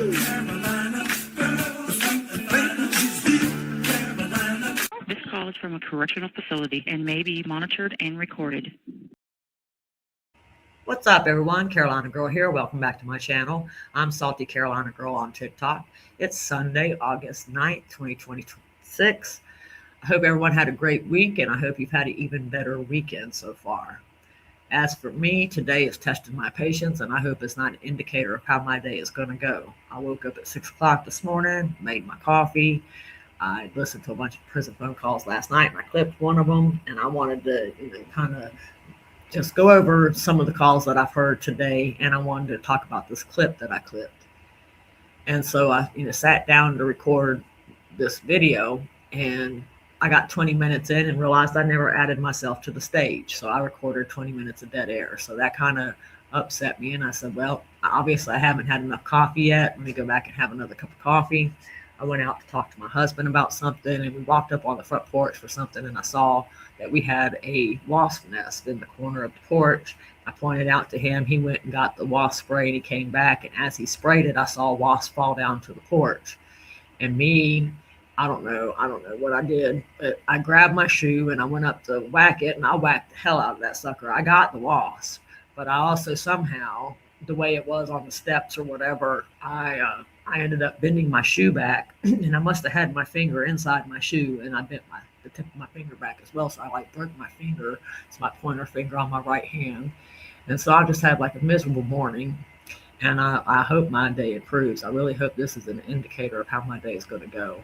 This call is from a correctional facility and may be monitored and recorded. What's up, everyone? Carolina Girl here. Welcome back to my channel. I'm Salty Carolina Girl on TikTok. It's Sunday, August 9th, 2026. I hope everyone had a great week, and I hope you've had an even better weekend so far. As for me, today is testing my patience, and I hope it's not an indicator of how my day is going to go. I woke up at 6 o'clock this morning, made my coffee. I listened to a bunch of prison phone calls last night, and I clipped one of them, and I wanted to kind of just go over some of the calls that I've heard today, and I wanted to talk about this clip that I clipped. And so I sat down to record this video, and I got 20 minutes in and realized I never added myself to the stage. So I recorded 20 minutes of dead air. So that kind of upset me. And I said, well, obviously I haven't had enough coffee yet. Let me go back and have another cup of coffee. I went out to talk to my husband about something, and we walked up on the front porch for something, and I saw that we had a wasp nest in the corner of the porch. I pointed out to him. He went and got the wasp spray, and he came back, and as he sprayed it, I saw a wasp fall down to the porch. And me, I don't know what I did, but I grabbed my shoe and I went up to whack it, and I whacked the hell out of that sucker. I got the wasp, but I also somehow, the way it was on the steps or whatever, I ended up bending my shoe back, and I must have had my finger inside my shoe, and I bent the tip of my finger back as well. So I broke my finger. It's my pointer finger on my right hand. And so I just had a miserable morning, and I hope my day improves. I really hope this is an indicator of how my day is going to go.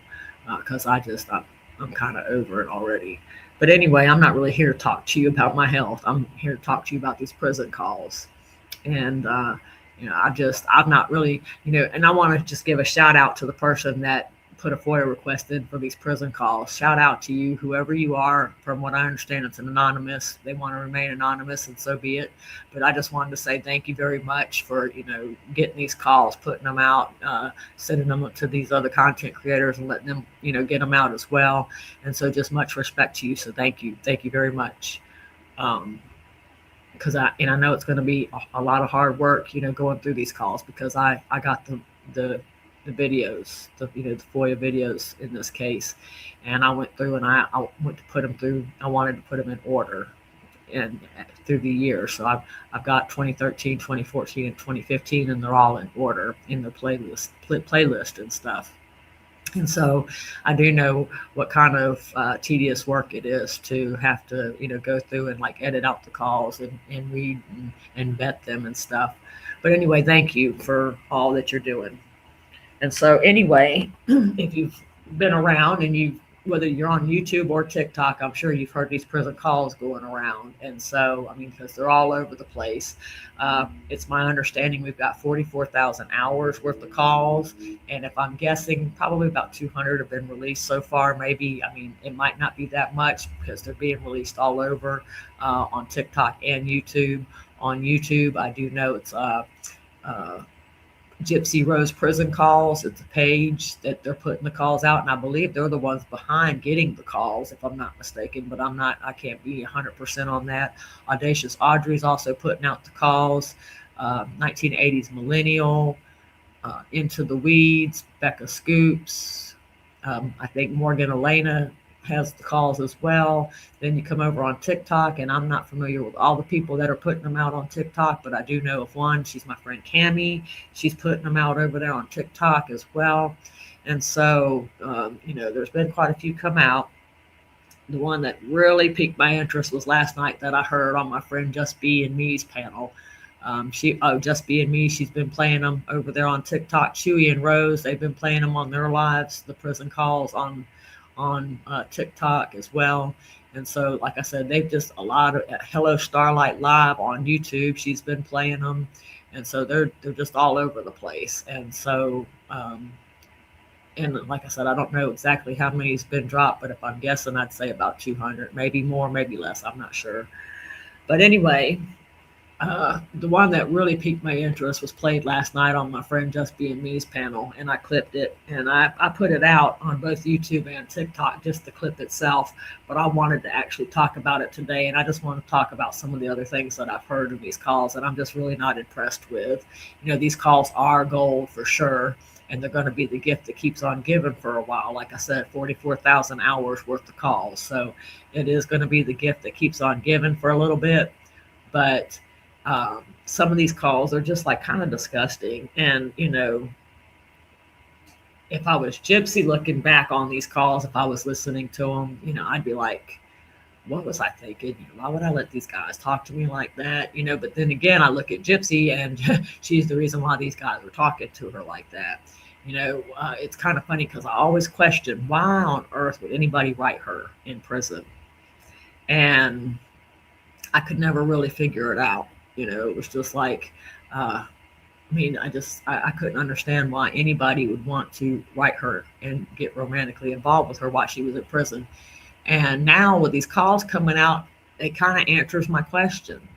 Because I'm kind of over it already. But anyway, I'm not really here to talk to you about my health. I'm here to talk to you about these prison calls. And, I've not really, and I want to just give a shout out to the person that put a FOIA request in for these prison calls. Shout out to you, whoever you are. From what I understand, it's an anonymous. They want to remain anonymous, and so be it. But I just wanted to say thank you very much for, getting these calls, putting them out, sending them to these other content creators and letting them, get them out as well. And so just much respect to you. So thank you. Thank you very much. Because I know it's going to be a lot of hard work, going through these calls, because I got the videos, the FOIA videos in this case, and I went through and I went to put them through. I wanted to put them in order and through the year. So I've got 2013, 2014, and 2015, and they're all in order in the playlist and stuff. And so I do know what kind of tedious work it is to have to, go through and edit out the calls and read and vet them and stuff. But anyway, thank you for all that you're doing. And so anyway, if you've been around and whether you're on YouTube or TikTok, I'm sure you've heard these prison calls going around. And so, because they're all over the place. It's my understanding we've got 44,000 hours worth of calls. And if I'm guessing, probably about 200 have been released so far. Maybe, it might not be that much because they're being released all over on TikTok and YouTube. On YouTube, I do know it's Gypsy Rose Prison Calls. It's a page that they're putting the calls out, and I believe they're the ones behind getting the calls, if I'm not mistaken, but I can't be 100% on that. Audacious Audrey's also putting out the calls. 1980s Millennial, Into the Weeds, Becca Scoops. I think Morgan Elena has the calls as well. Then you come over on TikTok, and I'm not familiar with all the people that are putting them out on TikTok, but I do know of one. She's my friend Cammie. She's putting them out over there on TikTok as well. And so, there's been quite a few come out. The one that really piqued my interest was last night that I heard on my friend Just Be and Me's panel. Just Be and Me, she's been playing them over there on TikTok. Chewy and Rose, they've been playing them on their lives, the prison calls on TikTok as well. And so, like I said, they've just a lot of Hello Starlight Live on YouTube. She's been playing them. And so they're just all over the place. And so, and like I said, I don't know exactly how many's been dropped, but if I'm guessing, I'd say about 200, maybe more, maybe less. I'm not sure. But anyway, The one that really piqued my interest was played last night on my friend Just Being Me's panel, and I clipped it and I put it out on both YouTube and TikTok, just the clip itself. But I wanted to actually talk about it today, and I just want to talk about some of the other things that I've heard in these calls that I'm just really not impressed with. These calls are gold for sure, and they're going to be the gift that keeps on giving for a while. Like I said, 44,000 hours worth of calls. So it is going to be the gift that keeps on giving for a little bit. But some of these calls are just like kind of disgusting. And, if I was Gypsy looking back on these calls, if I was listening to them, I'd be like, what was I thinking? Why would I let these guys talk to me like that? But then again, I look at Gypsy and she's the reason why these guys were talking to her like that. It's kind of funny because I always question why on earth would anybody write her in prison? And I could never really figure it out. It was just like, I couldn't understand why anybody would want to write her and get romantically involved with her while she was in prison. And now with these calls coming out, it kind of answers my question.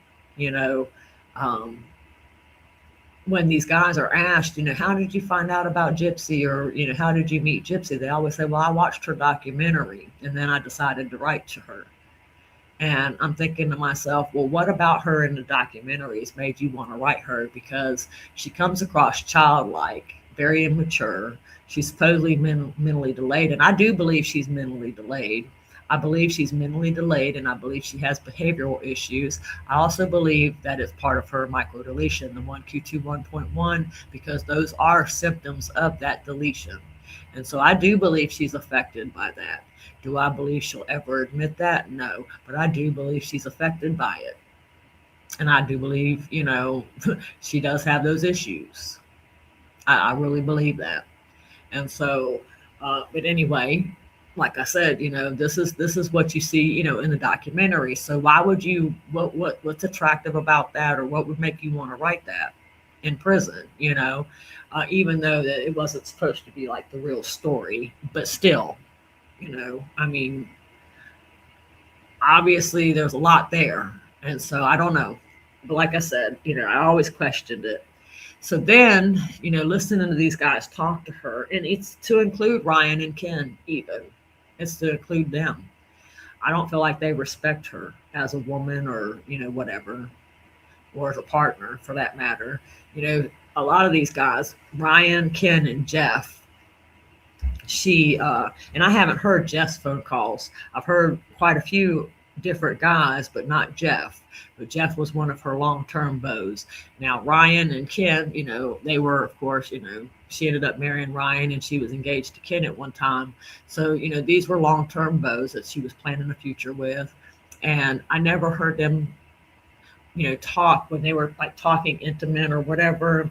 When these guys are asked, how did you find out about Gypsy, or, how did you meet Gypsy? They always say, well, I watched her documentary and then I decided to write to her. And I'm thinking to myself, well, what about her in the documentaries made you want to write her? Because she comes across childlike, very immature. She's supposedly mentally delayed. And I do believe she's mentally delayed. I believe she's mentally delayed, and I believe she has behavioral issues. I also believe that it's part of her microdeletion, the 1Q21.1, because those are symptoms of that deletion. And so I do believe she's affected by that. Do I believe she'll ever admit that? No, but I do believe she's affected by it. And I do believe, she does have those issues. I really believe that. And so, but anyway, like I said, this is what you see, in the documentary. So why would you, what's attractive about that, or what would make you want to write that in prison, even though that it wasn't supposed to be like the real story, but still, obviously there's a lot there. And so I don't know, but like I said, I always questioned it. So then, listening to these guys talk to her, and it's to include Ryan and Ken, even it's to include them. I don't feel like they respect her as a woman, or, whatever, or as a partner for that matter. A lot of these guys, Ryan, Ken, and Jeff, and I haven't heard Jeff's phone calls. I've heard quite a few different guys, but not Jeff. But Jeff was one of her long-term beaux. Now, Ryan and Ken, they were, of course, she ended up marrying Ryan, and she was engaged to Ken at one time. So, these were long-term beaux that she was planning a future with. And I never heard them, talk when they were like talking intimate or whatever.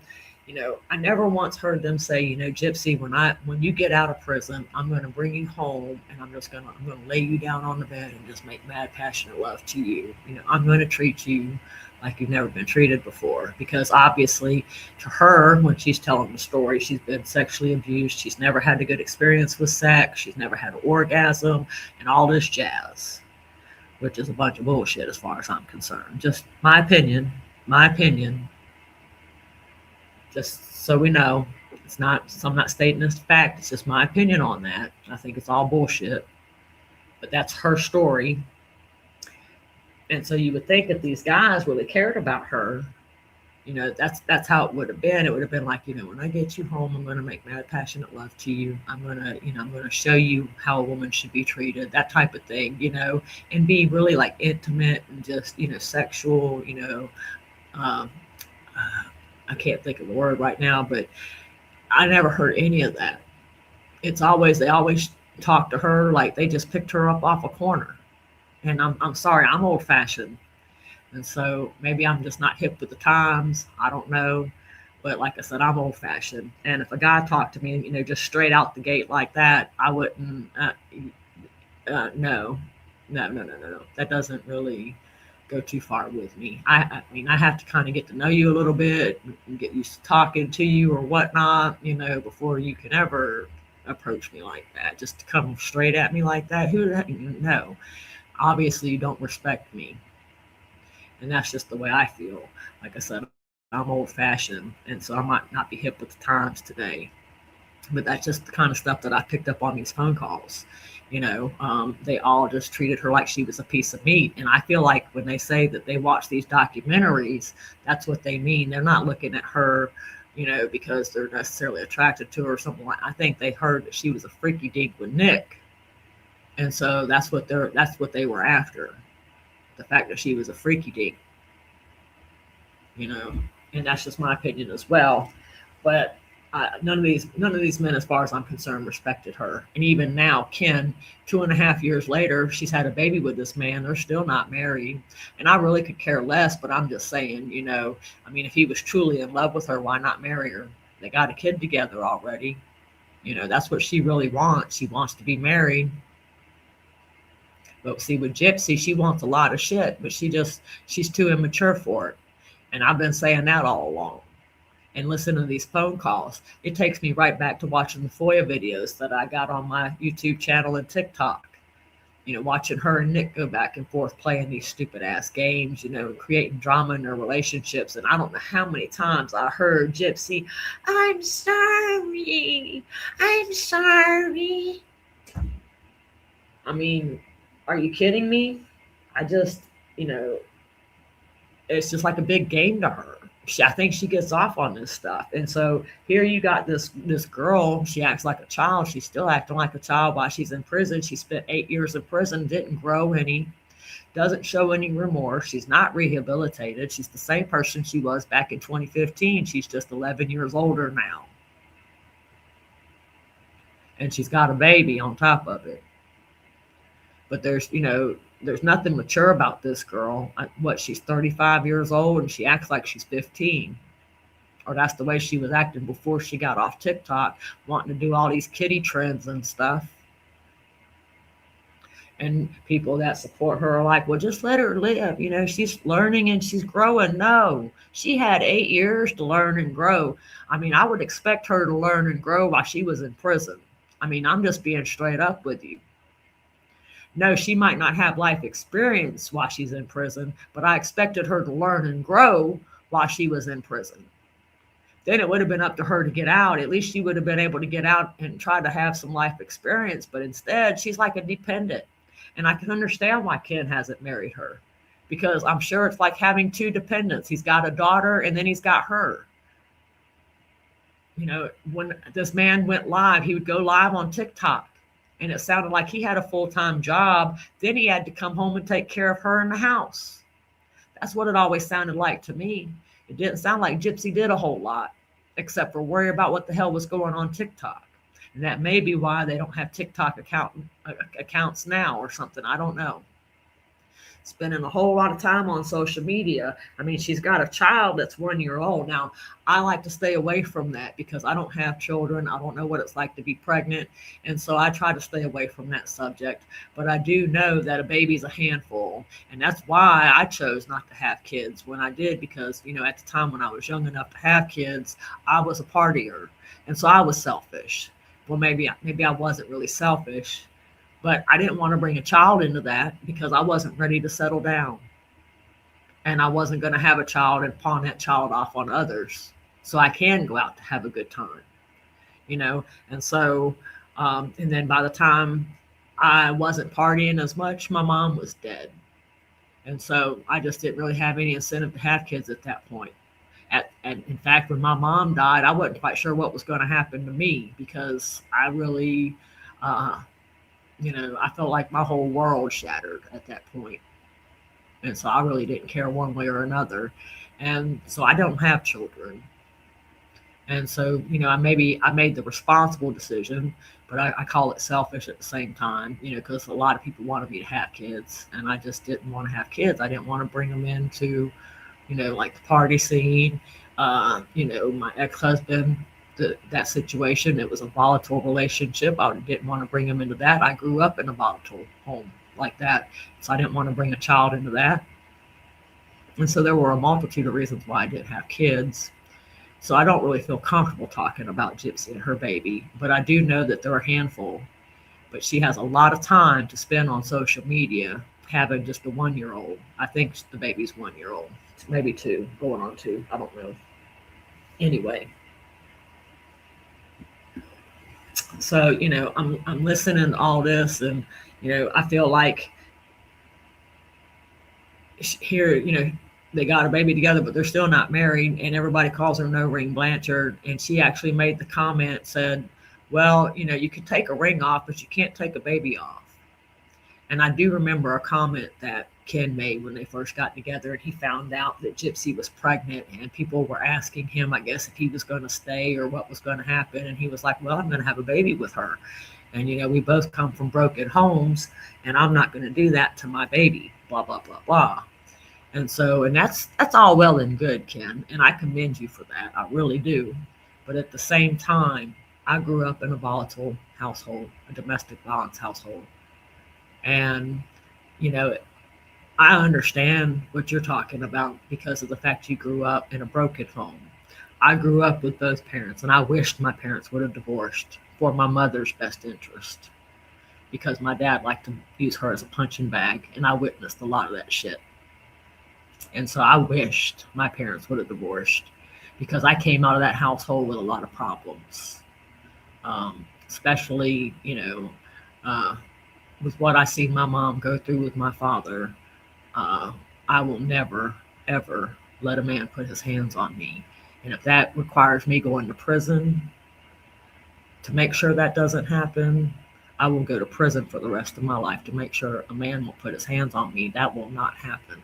I never once heard them say, Gypsy, when you get out of prison, I'm going to bring you home, and I'm going to lay you down on the bed and just make mad, passionate love to you. I'm going to treat you like you've never been treated before, because obviously to her, when she's telling the story, she's been sexually abused. She's never had a good experience with sex. She's never had an orgasm and all this jazz, which is a bunch of bullshit as far as I'm concerned. Just my opinion. Just so we know, I'm not stating this fact. It's just my opinion on that. I think it's all bullshit, but that's her story. And so you would think that these guys really cared about her. That's how it would have been. It would have been like, when I get you home, I'm going to make mad, passionate love to you. I'm going to show you how a woman should be treated, that type of thing, and be really like intimate and just, sexual, I can't think of the word right now, but I never heard any of that. They always talk to her like they just picked her up off a corner. And I'm sorry, I'm old fashioned. And so maybe I'm just not hip with the times. I don't know. But like I said, I'm old fashioned. And if a guy talked to me, just straight out the gate like that, I wouldn't, no. That doesn't really go too far with me. I have to kind of get to know you a little bit and get used to talking to you or whatnot, before you can ever approach me like that. Just to come straight at me like that. No. Obviously you don't respect me. And that's just the way I feel. Like I said, I'm old fashioned, and so I might not be hip with the times today. But that's just the kind of stuff that I picked up on these phone calls. They all just treated her like she was a piece of meat. And I feel like when they say that they watch these documentaries, that's what they mean. They're not looking at her, because they're necessarily attracted to her or something like. I think they heard that she was a freaky deak with Nick, and so that's what they were after. The fact that she was a freaky deak, and that's just my opinion as well. But none of these men, as far as I'm concerned, respected her. And even now, Ken, 2.5 years later, she's had a baby with this man. They're still not married. And I really could care less, but I'm just saying, if he was truly in love with her, why not marry her? They got a kid together already. That's what she really wants. She wants to be married. But see, with Gypsy, she wants a lot of shit, but she's too immature for it. And I've been saying that all along. And listen to these phone calls. It takes me right back to watching the FOIA videos that I got on my YouTube channel and TikTok. Watching her and Nick go back and forth playing these stupid ass games, creating drama in their relationships. And I don't know how many times I heard Gypsy, I'm sorry. I'm sorry. I mean, are you kidding me? I just, it's just like a big game to her. I think she gets off on this stuff. And so here you got this girl, she acts like a child. She's still acting like a child while she's in prison. She spent 8 years in prison, didn't grow any, doesn't show any remorse. She's not rehabilitated. She's the same person she was back in 2015. She's just 11 years older now. And she's got a baby on top of it. But there's nothing mature about this girl. She's 35 years old and she acts like she's 15. Or that's the way she was acting before she got off TikTok, wanting to do all these kiddie trends and stuff. And people that support her are like, well, just let her live. She's learning and she's growing. No, she had 8 years to learn and grow. I would expect her to learn and grow while she was in prison. I'm just being straight up with you. No, she might not have life experience while she's in prison, but I expected her to learn and grow while she was in prison. Then it would have been up to her to get out. At least she would have been able to get out and try to have some life experience. But instead, she's like a dependent. And I can understand why Ken hasn't married her, because I'm sure it's like having two dependents. He's got a daughter and then he's got her. When this man went live, he would go live on TikTok. And it sounded like he had a full-time job. Then he had to come home and take care of her in the house. That's what it always sounded like to me. It didn't sound like Gypsy did a whole lot, except for worry about what the hell was going on TikTok. And that may be why they don't have TikTok accounts now or something. I don't know. Spending a whole lot of time on social media. She's got a child that's 1 year old. Now, I like to stay away from that because I don't have children. I don't know what it's like to be pregnant. And so I try to stay away from that subject. But I do know that a baby's a handful. And that's why I chose not to have kids when I did, because, at the time when I was young enough to have kids, I was a partier. And so I was selfish. Well, maybe I wasn't really selfish. But I didn't want to bring a child into that because I wasn't ready to settle down. And I wasn't going to have a child and pawn that child off on others. So I can go out to have a good time, And so, and then by the time I wasn't partying as much, my mom was dead. And so I just didn't really have any incentive to have kids at that point. And in fact, when my mom died, I wasn't quite sure what was going to happen to me because I really... I felt like my whole world shattered at that point. And so I really didn't care one way or another. And so I don't have children. And so, I made the responsible decision, but I call it selfish at the same time, because a lot of people wanted me to have kids. And I just didn't want to have kids. I didn't want to bring them into, like the party scene. My ex-husband, that situation, it was a volatile relationship. I didn't want to bring him into that. I grew up in a volatile home like that, so I didn't want to bring a child into that. And so there were a multitude of reasons why I didn't have kids. So I don't really feel comfortable talking about Gypsy and her baby, but I do know that they're a handful. But she has a lot of time to spend on social media, having just a 1-year-old. I think the baby's 1 year old, maybe two, going on two. I don't know. Anyway, so I'm listening to all this, and I feel like here, they got a baby together, but they're still not married, and everybody calls her No Ring Blanchard. And she actually made the comment, said, "Well, you could take a ring off, but you can't take a baby off." And I do remember a comment that Ken made when they first got together, and he found out that Gypsy was pregnant, and people were asking him, I guess, if he was going to stay or what was going to happen. And he was like, "Well, I'm going to have a baby with her. And, we both come from broken homes, and I'm not going to do that to my baby, blah, blah, blah, blah." And that's all well and good, Ken, and I commend you for that. I really do. But at the same time, I grew up in a volatile household, a domestic violence household. And, you know, I understand what you're talking about because of the fact you grew up in a broken home. I grew up with both parents, and I wished my parents would have divorced for my mother's best interest because my dad liked to use her as a punching bag, and I witnessed a lot of that shit. And so I wished my parents would have divorced because I came out of that household with a lot of problems, especially, with what I see my mom go through with my father. I will never, ever let a man put his hands on me. And if that requires me going to prison to make sure that doesn't happen, I will go to prison for the rest of my life to make sure a man will put his hands on me. That will not happen,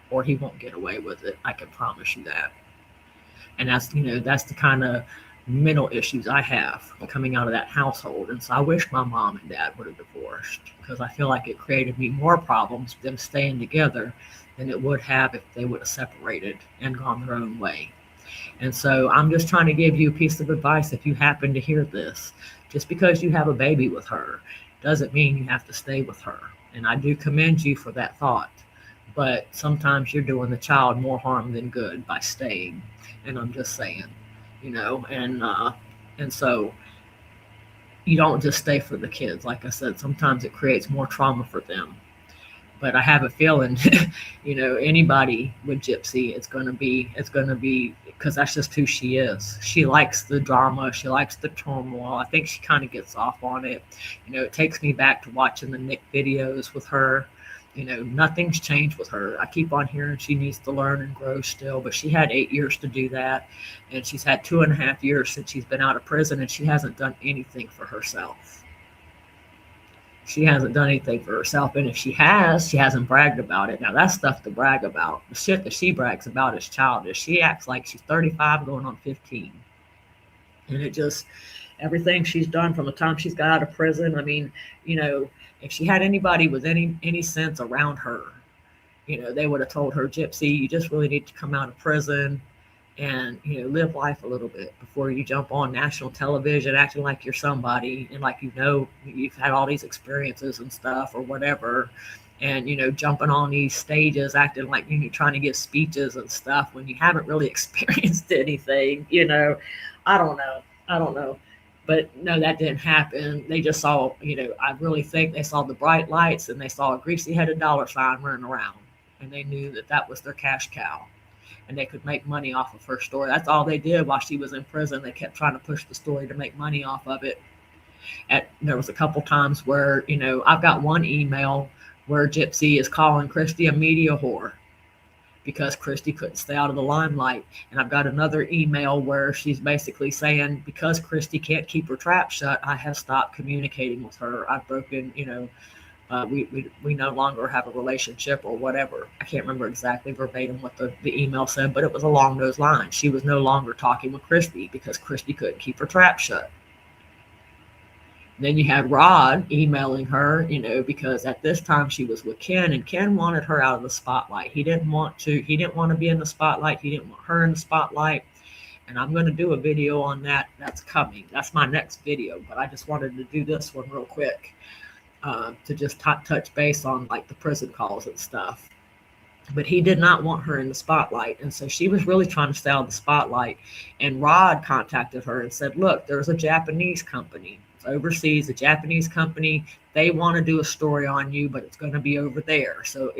or he won't get away with it. I can promise you that. And that's the kind of mental issues I have coming out of that household. And so I wish my mom and dad would have divorced because I feel like it created me more problems, them staying together, than it would have if they would have separated and gone their own way. And so I'm just trying to give you a piece of advice if you happen to hear this. Just because you have a baby with her doesn't mean you have to stay with her. And I do commend you for that thought. But sometimes you're doing the child more harm than good by staying. And I'm just saying, and so you don't just stay for the kids. Like I said, sometimes it creates more trauma for them. But I have a feeling, anybody with Gypsy, it's going to be because that's just who she is. She likes the drama. She likes the turmoil. I think she kind of gets off on it. It takes me back to watching the Nick videos with her. Nothing's changed with her. I keep on hearing she needs to learn and grow still, but she had 8 years to do that. And she's had 2.5 years since she's been out of prison, and she hasn't done anything for herself. She hasn't done anything for herself. And if she has, she hasn't bragged about it. Now, that's stuff to brag about. The shit that she brags about is childish. She acts like she's 35 going on 15. And it just, everything she's done from the time she's got out of prison, I mean, if she had anybody with any sense around her, they would have told her, "Gypsy, you just really need to come out of prison and, live life a little bit before you jump on national television acting like you're somebody and like, you've had all these experiences and stuff or whatever. And, jumping on these stages, acting like you're trying to give speeches and stuff when you haven't really experienced anything, I don't know. But no, that didn't happen. They just saw, I really think they saw the bright lights and they saw a greasy-headed dollar sign running around. And they knew that was their cash cow. And they could make money off of her story. That's all they did while she was in prison. They kept trying to push the story to make money off of it. There was a couple times where, I've got one email where Gypsy is calling Christy a media whore because Christy couldn't stay out of the limelight. And I've got another email where she's basically saying, because Christy can't keep her trap shut, I have stopped communicating with her. I've broken, we no longer have a relationship or whatever. I can't remember exactly verbatim what the email said, but it was along those lines. She was no longer talking with Christy because Christy couldn't keep her trap shut. Then you had Rod emailing her, because at this time she was with Ken, and Ken wanted her out of the spotlight. He didn't want to be in the spotlight. He didn't want her in the spotlight. And I'm going to do a video on that. That's coming. That's my next video. But I just wanted to do this one real quick to just touch base on like the prison calls and stuff. but he did not want her in the spotlight. And so she was really trying to stay out of the spotlight. And Rod contacted her and said, look, there's a Japanese company. It's overseas, a Japanese company. They want to do a story on you, but it's going to be over there. So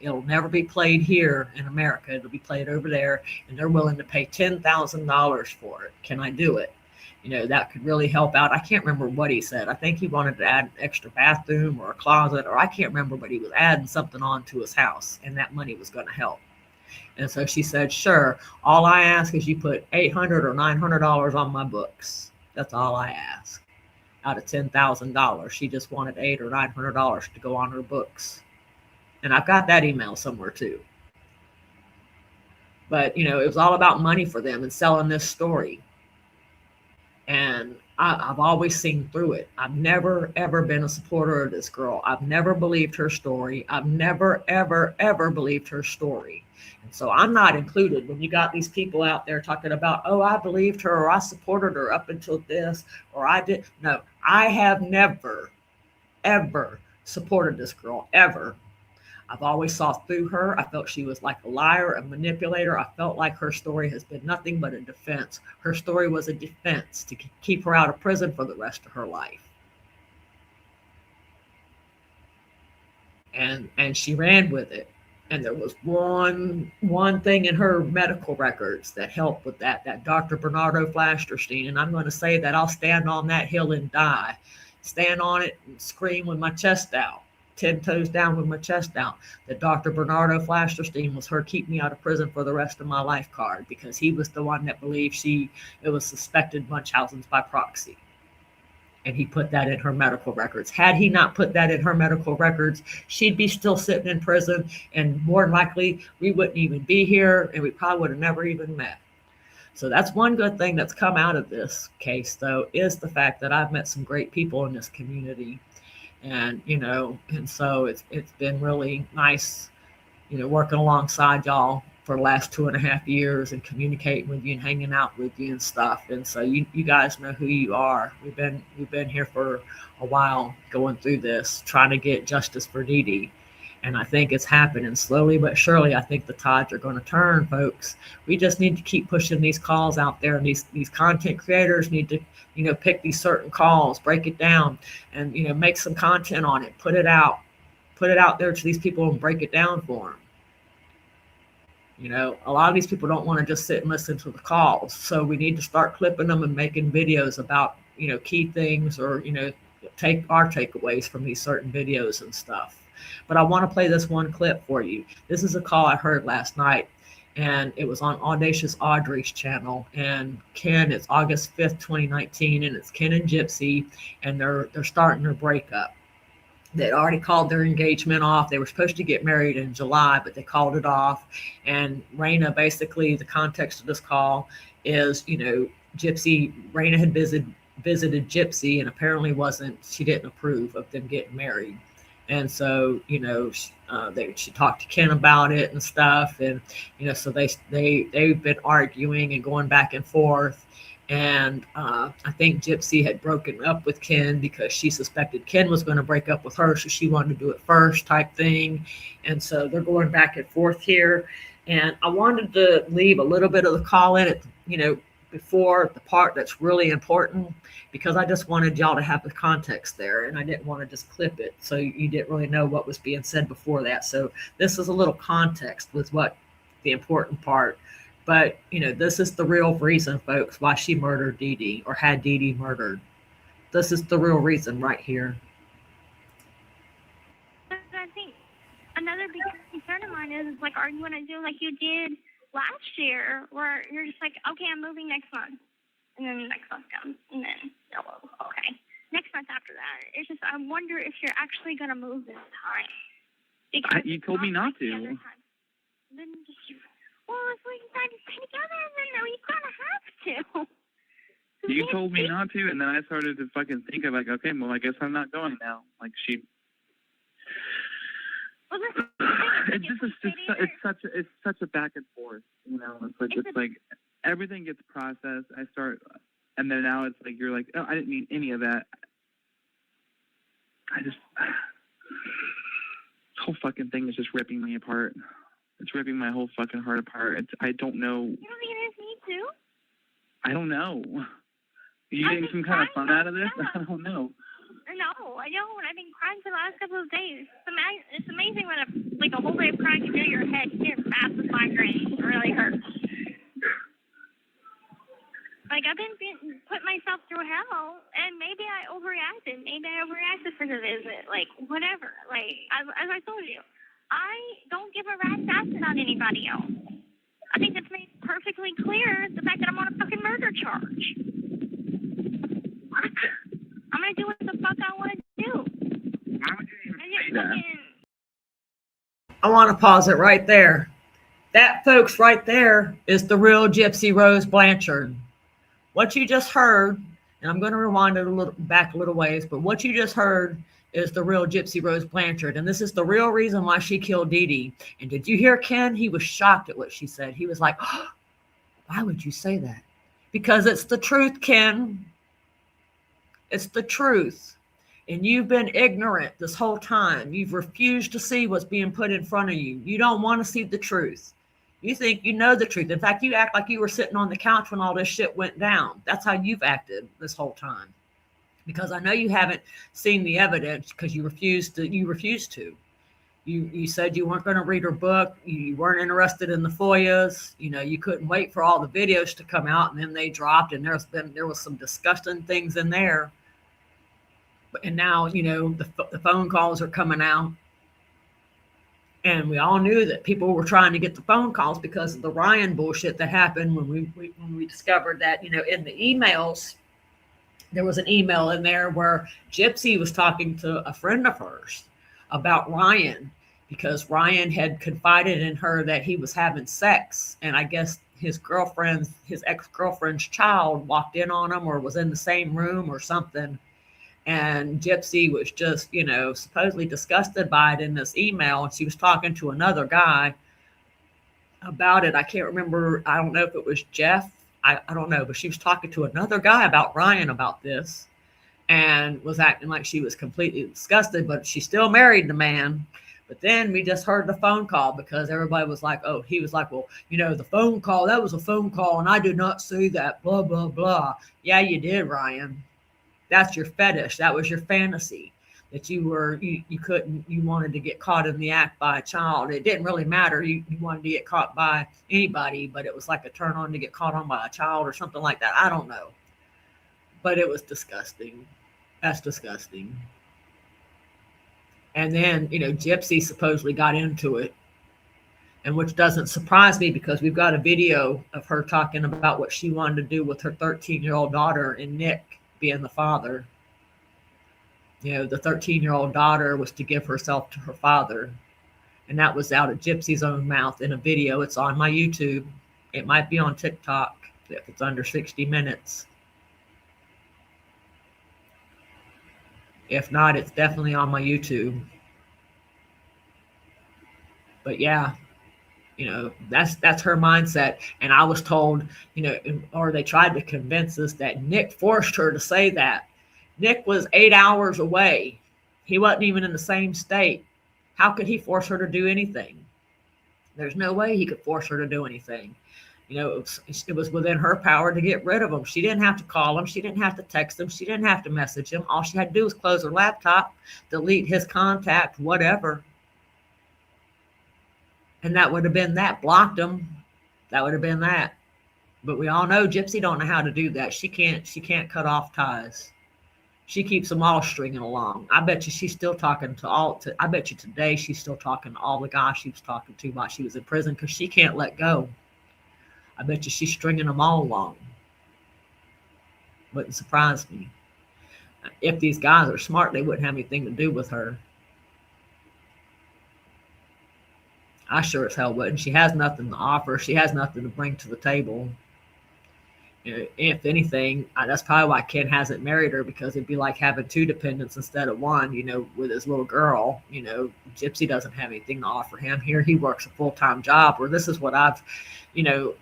it'll never be played here in America. It'll be played over there. And they're willing to pay $10,000 for it. Can I do it? That could really help out. I can't remember what he said. I think he wanted to add an extra bathroom or a closet, or I can't remember, but he was adding something on to his house, and that money was going to help. And so she said, sure, all I ask is you put $800 or $900 on my books. That's all I ask. Out of $10,000, she just wanted $800 or $900 to go on her books. And I've got that email somewhere too. But, it was all about money for them and selling this story. And I've always seen through it. I've never, ever been a supporter of this girl. I've never believed her story. I've never, ever, ever believed her story. And so I'm not included when you got these people out there talking about, oh, I believed her, or I supported her up until this, or I did. No, I have never, ever supported this girl, ever. I've always saw through her. I felt she was like a liar, a manipulator. I felt like her story has been nothing but a defense. Her story was a defense to keep her out of prison for the rest of her life. And she ran with it. And there was one thing in her medical records that helped with that Dr. Bernardo Flasterstein. And I'm going to say that I'll stand on that hill and die. Stand on it and scream with my chest out. 10 toes down with my chest out, that Dr. Bernardo Flasterstein was her keep me out of prison for the rest of my life card, because he was the one that believed it was suspected Munchausen's by proxy. And he put that in her medical records. Had he not put that in her medical records, she'd be still sitting in prison, and more than likely we wouldn't even be here, and we probably would have never even met. So that's one good thing that's come out of this case, though, is the fact that I've met some great people in this community. And, and so it's been really nice, working alongside y'all for the last 2.5 years and communicating with you and hanging out with you and stuff. And so you guys know who you are. We've been here for a while going through this, trying to get justice for Dee Dee. And I think it's happening slowly but surely. I think the tides are going to turn, folks. We just need to keep pushing these calls out there, and these content creators need to, pick these certain calls, break it down, and, make some content on it, put it out there to these people and break it down for them. A lot of these people don't want to just sit and listen to the calls. So we need to start clipping them and making videos about, key things, or, take our takeaways from these certain videos and stuff. But I want to play this one clip for you. This is a call I heard last night, and it was on Audacious Audrey's channel. And Ken, it's August 5th, 2019, and it's Ken and Gypsy, and they're starting their breakup. They'd already called their engagement off. They were supposed to get married in July, but they called it off. And Raina, basically, the context of this call is, Raina had visited Gypsy, and apparently she didn't approve of them getting married. And so, she talked to Ken about it and stuff. And, so they've been arguing and going back and forth. And I think Gypsy had broken up with Ken because she suspected Ken was going to break up with her. So she wanted to do it first type thing. And so they're going back and forth here. And I wanted to leave a little bit of the call in it, before the part that's really important, because I just wanted y'all to have the context there, and I didn't want to just clip it so you didn't really know what was being said before that. So this is a little context with what the important part. But, this is the real reason, folks, why she murdered Dee Dee, or had Dee Dee murdered. This is the real reason right here. I think another big concern of mine is like, are you going to do like you did last year, where you're just like, okay, I'm moving next month, and then the next month comes, and then, oh, okay, next month after that. It's just, I wonder if you're actually going to move this time. You told me not to. Then just, well, if we decide to stay together, then no, you kind of have to. You told me not to, and then I started to fucking think of like, okay, well, I guess I'm not going now. Like Well, it's such a back and forth, It's like everything gets processed. And then now it's like you're like, oh, I didn't mean any of that. This whole fucking thing is just ripping me apart. It's ripping my whole fucking heart apart. I don't know. You don't think it is me too? I don't know. You getting some kind of fun out of this? I don't know. No, I don't. I've been crying for the last couple of days. It's amazing what a whole day of crying can do to your head. You get fast with migraine. It really hurts. Like, I've been putting myself through hell, and maybe I overreacted. Maybe I overreacted for the visit. Like, whatever. Like, as I told you, I don't give a rat's ass about anybody else. I think that's made perfectly clear, the fact that I'm on a fucking murder charge. What? I'm going to do what the fuck I want to do. Why would you even say that? I want to pause it right there. That, folks, right there is the real Gypsy Rose Blanchard. What you just heard, and I'm going to rewind it back a little ways, but what you just heard is the real Gypsy Rose Blanchard. And this is the real reason why she killed Dee Dee. And did you hear Ken? He was shocked at what she said. He was like, oh, why would you say that? Because it's the truth, Ken. It's the truth. And you've been ignorant this whole time. You've refused to see what's being put in front of you. You don't want to see the truth. You think you know the truth. In fact, you act like you were sitting on the couch when all this shit went down. That's how you've acted this whole time. Because I know you haven't seen the evidence because you refused to. You said you weren't going to read her book. You weren't interested in the FOIAs. You know, you couldn't wait for all the videos to come out, and then they dropped, and there was some disgusting things in there. And now, you know, the phone calls are coming out. And we all knew that people were trying to get the phone calls because of the Ryan bullshit that happened when we discovered that, you know, in the emails, there was an email in there where Gypsy was talking to a friend of hers about Ryan because Ryan had confided in her that he was having sex. And I guess his ex-girlfriend's child walked in on him or was in the same room or something. And Gypsy was just, you know, supposedly disgusted by it in this email. And she was talking to another guy about it. I can't remember. I don't know if it was Jeff. I don't know. But she was talking to another guy about Ryan about this and was acting like she was completely disgusted. But she still married the man. But then we just heard the phone call because everybody was like, oh, he was like, well, you know, the phone call, that was a phone call. And I did not say that, blah, blah, blah. Yeah, you did, Ryan. That's your fetish. That was your fantasy that you wanted to get caught in the act by a child. It didn't really matter. You wanted to get caught by anybody, but it was like a turn on to get caught on by a child or something like that. I don't know. But it was disgusting. That's disgusting. And then, you know, Gypsy supposedly got into it, and which doesn't surprise me because we've got a video of her talking about what she wanted to do with her 13-year-old daughter and Nick being the father. You know, the 13-year-old daughter was to give herself to her father. And that was out of Gypsy's own mouth in a video. It's on my YouTube. It might be on TikTok if it's under 60 minutes. If not, it's definitely on my YouTube. But yeah, you know, that's her mindset. And I was told, you know, or they tried to convince us that Nick forced her to say that. Nick was 8 hours away. He wasn't even in the same state. How could he force her to do anything? There's no way he could force her to do anything. You know, it was within her power to get rid of him. She didn't have to call him. She didn't have to text him. She didn't have to message him. All she had to do was close her laptop, delete his contact, whatever. And that would have been that. Blocked him. That would have been that. But we all know Gypsy don't know how to do that. She can't cut off ties. She keeps them all stringing along. I bet you she's still talking I bet you today she's still talking to all the guys she was talking to while she was in prison because she can't let go. I bet you she's stringing them all along. Wouldn't surprise me. If these guys are smart, they wouldn't have anything to do with her. I sure as hell wouldn't. She has nothing to offer. She has nothing to bring to the table. You know, if anything, that's probably why Ken hasn't married her, because it'd be like having two dependents instead of one, you know, with his little girl. You know, Gypsy doesn't have anything to offer him. Here he works a full-time job, where this is what I've, you know,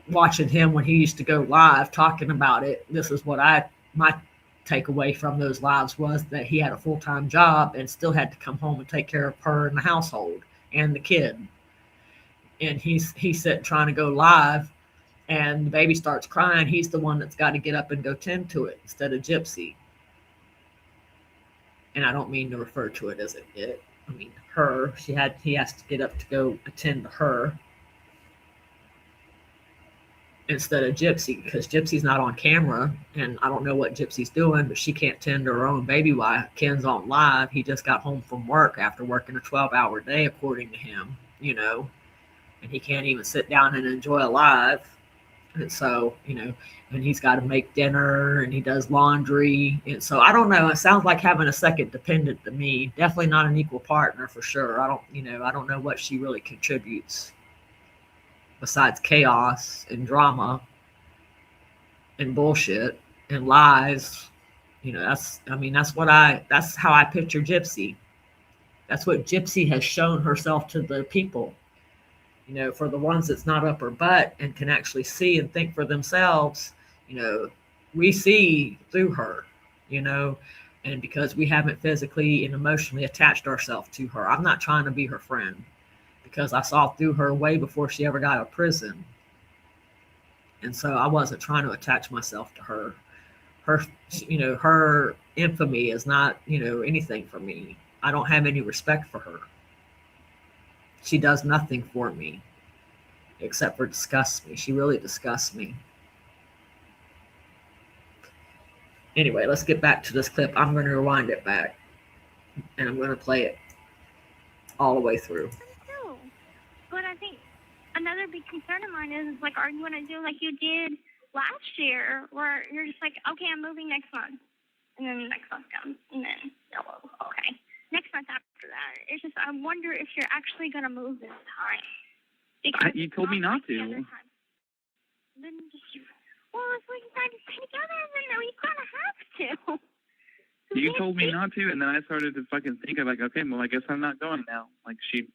watching him when he used to go live talking about it. This is what my takeaway from those lives was that he had a full-time job and still had to come home and take care of her and the household. and the kid. And he's sitting trying to go live, and the baby starts crying. He's the one that's got to get up and go tend to it instead of Gypsy. And I don't mean to refer to it as it. I mean her. He has to get up to go attend to her instead of Gypsy, because Gypsy's not on camera, and I don't know what Gypsy's doing, but she can't tend to her own baby while Ken's on live. He just got home from work after working a 12-hour day, according to him, and he can't even sit down and enjoy a live. And so, and he's got to make dinner, and he does laundry. And so I don't know. It sounds like having a second dependent to me. Definitely not an equal partner for sure. I don't know what she really contributes besides chaos and drama and bullshit and lies. That's how I picture Gypsy. That's what Gypsy has shown herself to the people. For the ones that's not up her butt and can actually see and think for themselves, we see through her, and because we haven't physically and emotionally attached ourselves to her. I'm not trying to be her friend, because I saw through her way before she ever got out of prison. And so I wasn't trying to attach myself to her. Her infamy is not, anything for me. I don't have any respect for her. She does nothing for me except for disgust me. She really disgusts me. Anyway, let's get back to this clip. I'm going to rewind it back, and I'm going to play it all the way through. But I think another big concern of mine is like, are you going to do like you did last year, where you're just like, okay, I'm moving next month, and then the next month comes, and then okay, next month after that. It's just, I wonder if you're actually going to move this time. You told me not to. Then well, if we decide to stay together, then we kind of have to. You told me not to, and then I started to fucking think of like, okay, well, I guess I'm not going now. Like she.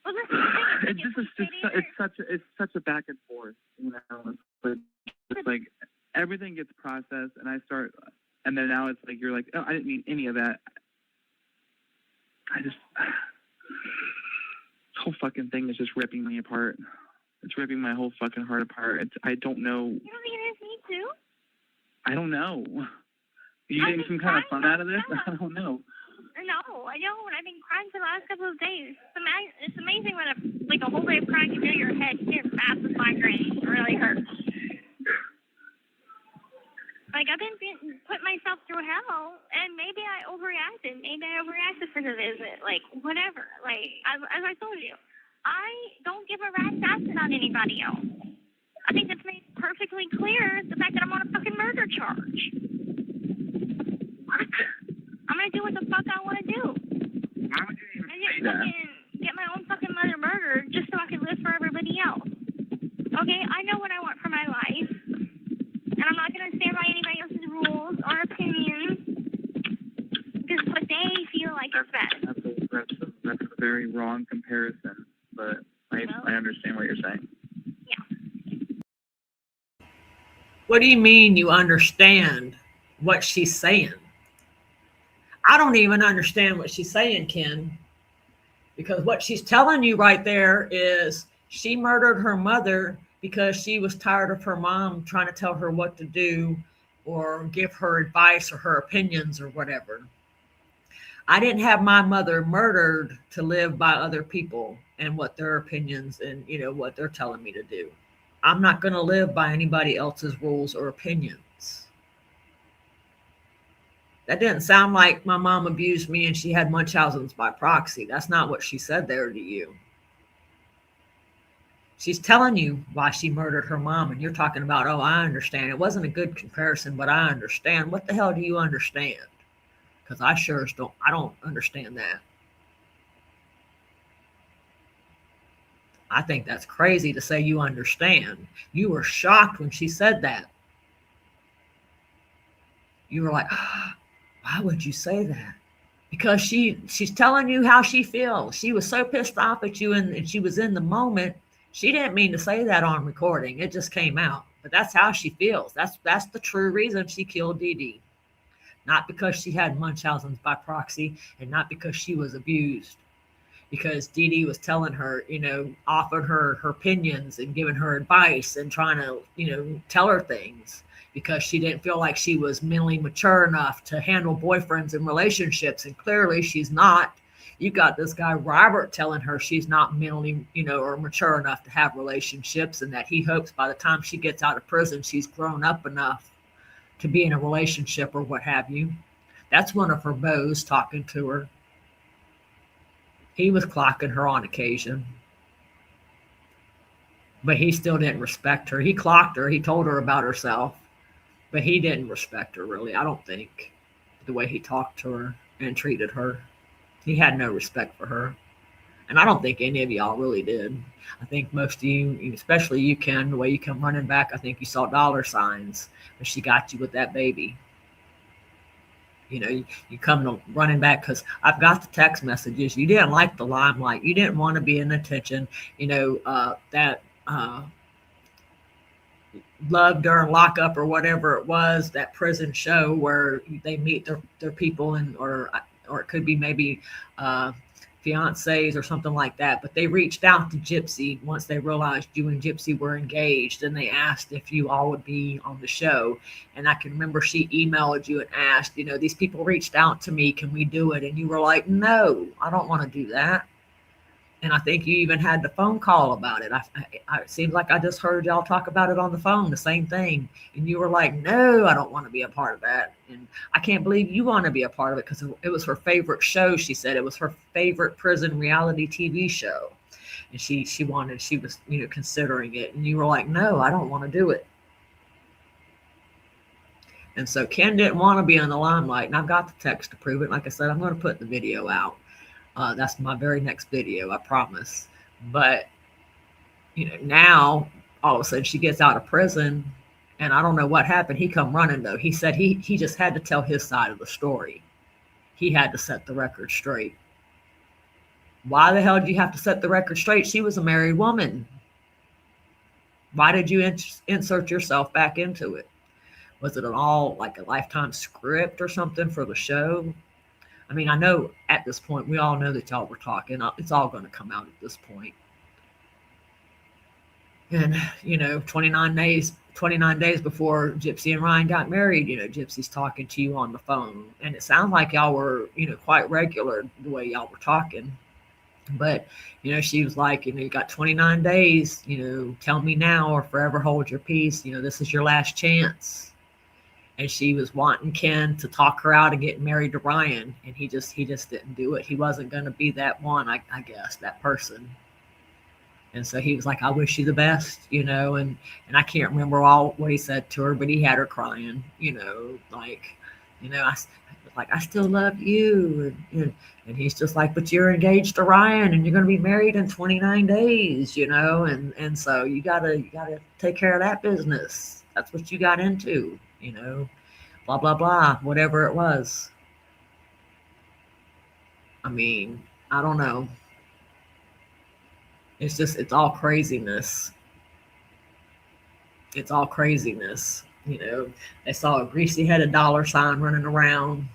Well, that's the thing. It's such a back and forth, It's like everything gets processed, and I start, and then now it's like you're like, oh, I didn't mean any of that. This whole fucking thing is just ripping me apart. It's ripping my whole fucking heart apart. I don't know. You don't think it is me too? I don't know. Are you getting some kind of fun out of this? I don't know. No, I don't. I've been crying for the last couple of days. It's amazing what a whole day of crying can do to your head. You get fast with migraine. It really hurts. Like, I've been putting myself through hell, and maybe I overreacted. Maybe I overreacted for the visit. Like, whatever. Like, as I told you, I don't give a rat's ass about anybody else. I think that's made perfectly clear, the fact that I'm on a fucking murder charge. What? I'm going to do what the fuck I want to do. Why would you even say that? that? Get my own fucking mother murdered just so I can live for everybody else. Okay, I know what I want for my life, and I'm not going to stand by anybody else's rules or opinions because it's what they feel like is best. That's a very wrong comparison, but I understand what you're saying. Yeah. What do you mean you understand what she's saying? I don't even understand what she's saying, Ken, because what she's telling you right there is she murdered her mother because she was tired of her mom trying to tell her what to do or give her advice or her opinions or whatever. I didn't have my mother murdered to live by other people and what their opinions and, what they're telling me to do. I'm not going to live by anybody else's rules or opinions. That didn't sound like my mom abused me and she had Munchausen's by proxy. That's not what she said there to you. She's telling you why she murdered her mom, and you're talking about, oh, I understand. It wasn't a good comparison, but I understand. What the hell do you understand? Because I sure don't understand that. I think that's crazy to say you understand. You were shocked when she said that. You were like, why would you say that? Because she's telling you how she feels. She was so pissed off at you and she was in the moment. She didn't mean to say that on recording. It just came out. But that's how she feels. That's the true reason she killed Dee Dee. Not because she had Munchausen's by proxy and not because she was abused. because Dee Dee was telling her, offering her opinions and giving her advice and trying to, tell her things because she didn't feel like she was mentally mature enough to handle boyfriends and relationships. And clearly she's not. You got this guy, Robert, telling her she's not mentally, or mature enough to have relationships, and that he hopes by the time she gets out of prison, she's grown up enough to be in a relationship or what have you. That's one of her beaux talking to her. He was clocking her on occasion, but he still didn't respect her. He clocked her. He told her about herself, but he didn't respect her, really. I don't think, the way he talked to her and treated her. He had no respect for her. And I don't think any of y'all really did. I think most of you, especially you, Ken, the way you come running back, I think you saw dollar signs when she got you with that baby. You come running back because I've got the text messages. You didn't like the limelight. You didn't want to be in attention. That Love During Lockup or whatever it was, that prison show where they meet their people, or it could be maybe fiancés or something like that. But they reached out to Gypsy once they realized you and Gypsy were engaged, and they asked if you all would be on the show. And I can remember she emailed you and asked, these people reached out to me, can we do it? And you were like, no, I don't want to do that. And I think you even had the phone call about it. It seems like I just heard y'all talk about it on the phone, the same thing. And you were like, no, I don't want to be a part of that. And I can't believe you want to be a part of it, because it was her favorite show. She said it was her favorite prison reality TV show. And she was, considering it. And you were like, no, I don't want to do it. And so Ken didn't want to be in the limelight. And I've got the text to prove it. Like I said, I'm going to put the video out. That's my very next video, I promise. But, now all of a sudden she gets out of prison, and I don't know what happened. He come running, though. He said he just had to tell his side of the story. He had to set the record straight. Why the hell did you have to set the record straight? She was a married woman. Why did you insert yourself back into it? Was it all like a Lifetime script or something for the show? I mean, I know at this point, we all know that y'all were talking. It's all going to come out at this point. And, 29 days before Gypsy and Ryan got married, Gypsy's talking to you on the phone. And it sounds like y'all were, quite regular the way y'all were talking. But, she was like, you got 29 days, tell me now or forever hold your peace. This is your last chance. And she was wanting Ken to talk her out of getting married to Ryan. And he just didn't do it. He wasn't going to be that one, I guess, that person. And so he was like, I wish you the best, and I can't remember all what he said to her, but he had her crying, I still love you. And he's just like, but you're engaged to Ryan and you're going to be married in 29 days, and so you gotta take care of that business. That's what you got into. Blah, blah, blah, whatever it was. I mean, I don't know. It's all craziness. It's all craziness. They saw a greasy-headed dollar sign running around.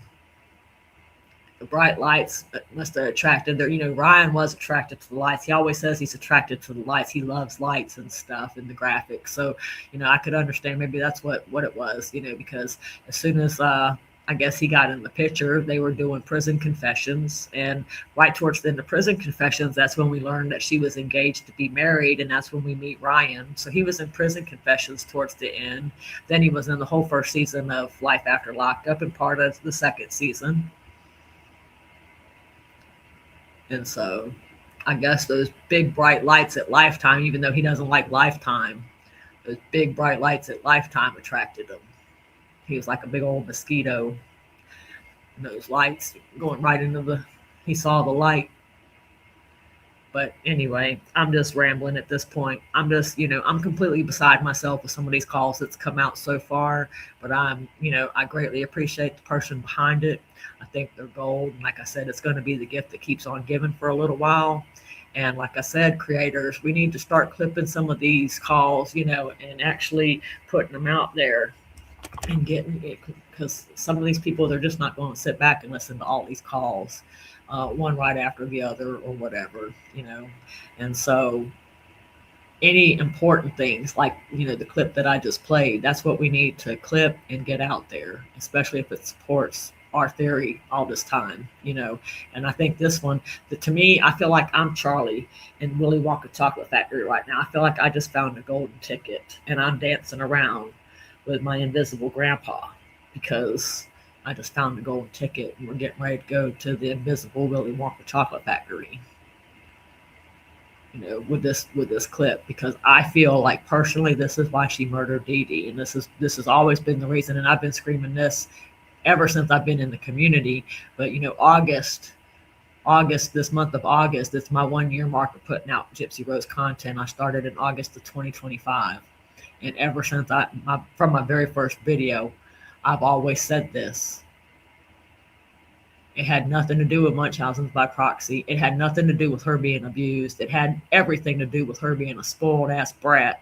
The bright lights must have attracted their, Ryan was attracted to the lights. He always says he's attracted to the lights. He loves lights and stuff and the graphics. So, I could understand maybe that's what it was, because as soon as, I guess he got in the picture, they were doing prison confessions. And right towards the end of prison confessions, that's when we learned that she was engaged to be married. And that's when we meet Ryan. So he was in prison confessions towards the end. Then he was in the whole first season of Life After Lockup and part of the second season. And so I guess those big bright lights at Lifetime, even though he doesn't like Lifetime, those big bright lights at Lifetime attracted him. He was like a big old mosquito. And those lights going right into he saw the light. But anyway, I'm just rambling at this point. I'm just, I'm completely beside myself with some of these calls that's come out so far. But I greatly appreciate the person behind it. I think they're gold. And like I said, it's going to be the gift that keeps on giving for a little while. And like I said, creators, we need to start clipping some of these calls, and actually putting them out there and getting it, because some of these people, they're just not going to sit back and listen to all these calls. one right after the other or whatever, And so any important things like, the clip that I just played, that's what we need to clip and get out there, especially if it supports our theory all this time. And I think this one, to me, I feel like I'm Charlie in Willy Wonka Chocolate Factory right now. I feel like I just found a golden ticket and I'm dancing around with my invisible grandpa because I just found a golden ticket and we're getting ready to go to the invisible Willy Wonka Chocolate Factory. With this clip, because I feel like personally this is why she murdered Dee Dee, and this has always been the reason, and I've been screaming this ever since I've been in the community. But August, this month of August, it's my 1 year mark of putting out Gypsy Rose content. I started in August of 2025, and ever since from my very first video, I've always said this. It had nothing to do with Munchausen's by proxy. It had nothing to do with her being abused. It had everything to do with her being a spoiled ass brat.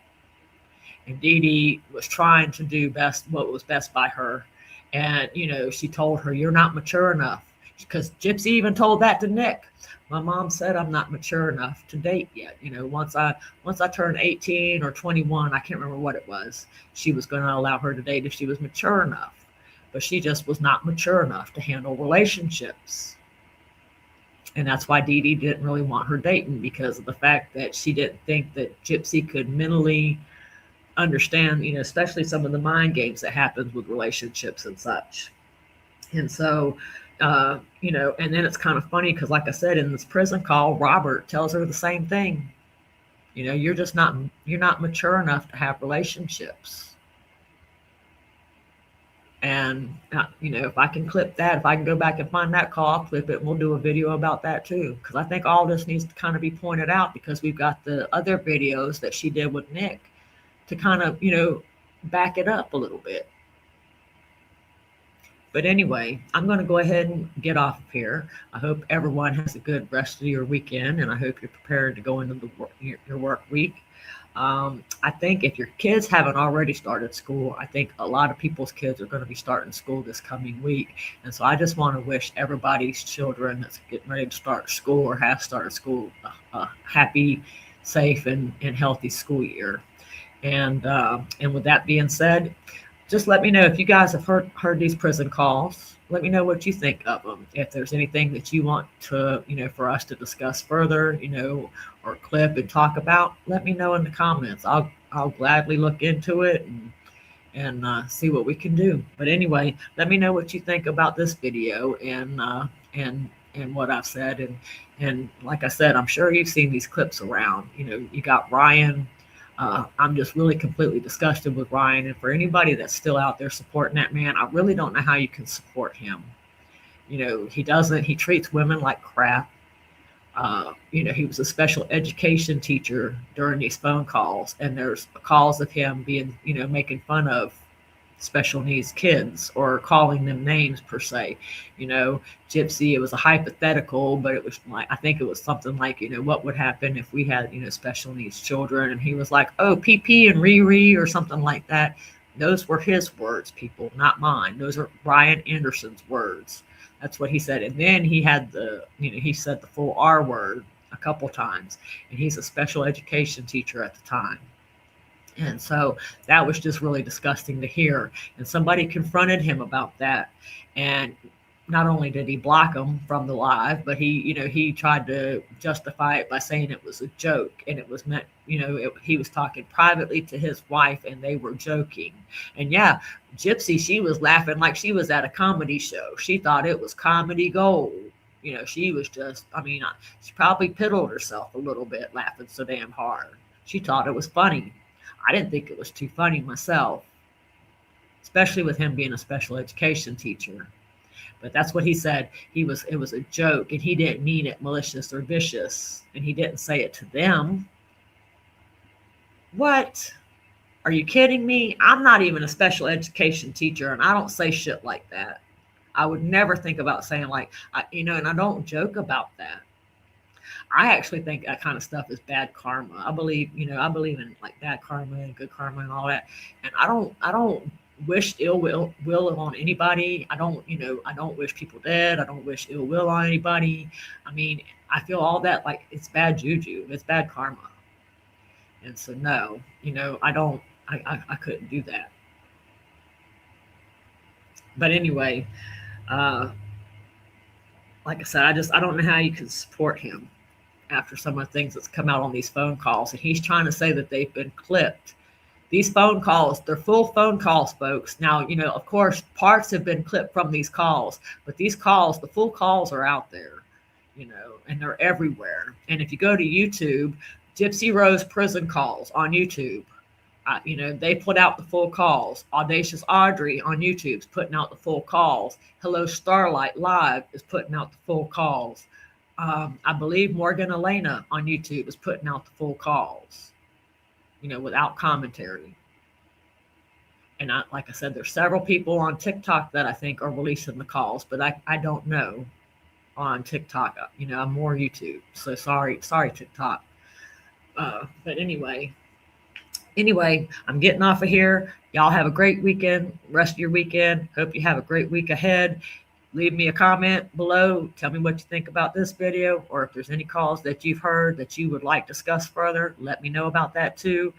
And Dee Dee was trying to do what was best by her. And, she told her, "You're not mature enough." Because Gypsy even told that to Nick. My mom said I'm not mature enough to date yet. Once I turned 18 or 21, I can't remember what it was, she was going to allow her to date if she was mature enough. But she just was not mature enough to handle relationships. And that's why Dee Dee didn't really want her dating, because of the fact that she didn't think that Gypsy could mentally understand, especially some of the mind games that happens with relationships and such. And so, and then it's kind of funny because, like I said, in this prison call, Robert tells her the same thing. You're not mature enough to have relationships. And, if I can clip that, if I can go back and find that call, I'll clip it and we'll do a video about that too. Because I think all this needs to kind of be pointed out, because we've got the other videos that she did with Nick to kind of, back it up a little bit. But anyway, I'm going to go ahead and get off of here. I hope everyone has a good rest of your weekend, and I hope you're prepared to go into your work week. I think if your kids haven't already started school, I think a lot of people's kids are going to be starting school this coming week. And so I just want to wish everybody's children that's getting ready to start school or have started school a happy, safe, and healthy school year. And with that being said, just let me know if you guys have heard these prison calls. Let me know what you think of them. If there's anything that you want to, for us to discuss further, or clip and talk about, let me know in the comments. I'll gladly look into it and see what we can do. But anyway, let me know what you think about this video and what I've said. And like I said, I'm sure you've seen these clips around. You got Ryan. I'm just really completely disgusted with Ryan. And for anybody that's still out there supporting that man, I really don't know how you can support him. He treats women like crap. He was a special education teacher during these phone calls, and there's calls of him being, making fun of special needs kids or calling them names per se. Gypsy, it was a hypothetical, but it was like, I think it was something like, what would happen if we had, special needs children? And he was like, oh, PP and Riri or something like that. Those were his words, people, not mine. Those are Brian Anderson's words. That's what he said. And then he had he said the full R word a couple times, and he's a special education teacher at the time. And so that was just really disgusting to hear. And somebody confronted him about that. And not only did he block him from the live, but he tried to justify it by saying it was a joke. And it was meant, he was talking privately to his wife and they were joking. And yeah, Gypsy, she was laughing like she was at a comedy show. She thought it was comedy gold. She was just, she probably piddled herself a little bit laughing so damn hard. She thought it was funny. I didn't think it was too funny myself, especially with him being a special education teacher. But that's what he said. It was a joke, and he didn't mean it malicious or vicious, and he didn't say it to them. What? Are you kidding me? I'm not even a special education teacher, and I don't say shit like that. I would never think about saying and I don't joke about that. I actually think that kind of stuff is bad karma. I believe in like bad karma and good karma and all that. And I don't wish ill will on anybody. I don't, I don't wish people dead. I don't wish ill will on anybody. I mean, I feel all that like it's bad juju. It's bad karma. And so no, I don't. I couldn't do that. But anyway, like I said, I don't know how you can support him after some of the things that's come out on these phone calls. And he's trying to say that they've been clipped. These phone calls, they're full phone calls, folks. Now, of course, parts have been clipped from these calls, but these calls, the full calls are out there, and they're everywhere. And if you go to YouTube, Gypsy Rose prison calls on YouTube, they put out the full calls. Audacious Audrey on YouTube is putting out the full calls. Hello Starlight Live is putting out the full calls. I believe Morgan Elena on YouTube is putting out the full calls, without commentary. And like I said, there's several people on TikTok that I think are releasing the calls, but I don't know on TikTok. I'm more YouTube. So sorry TikTok. But anyway, I'm getting off of here. Y'all have a great weekend, rest of your weekend. Hope you have a great week ahead. Leave me a comment below. Tell me what you think about this video, or if there's any calls that you've heard that you would like discussed further, let me know about that too.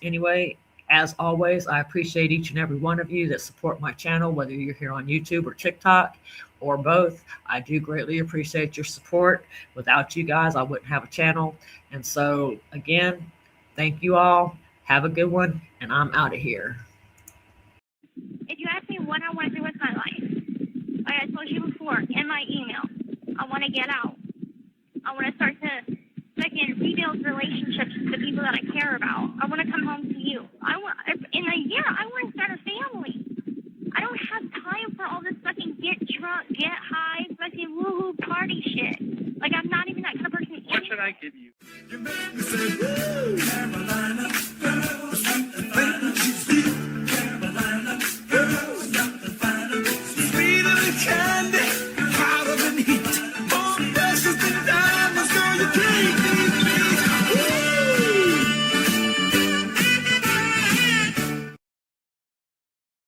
Anyway, as always, I appreciate each and every one of you that support my channel, whether you're here on YouTube or TikTok or both. I do greatly appreciate your support. Without you guys, I wouldn't have a channel. And so again, thank you all. Have a good one, and I'm out of here. If you ask me what I want to do with my life, like I told you before in my email, I want to get out. I want to start to rebuild relationships with the people that I care about. I want to come home to you. In a year, I want to start a family. I don't have time for all this fucking get drunk, get high, fucking woohoo party shit. Like, I'm not even that kind of person. What should I give you? You make me say, woo, Carolina.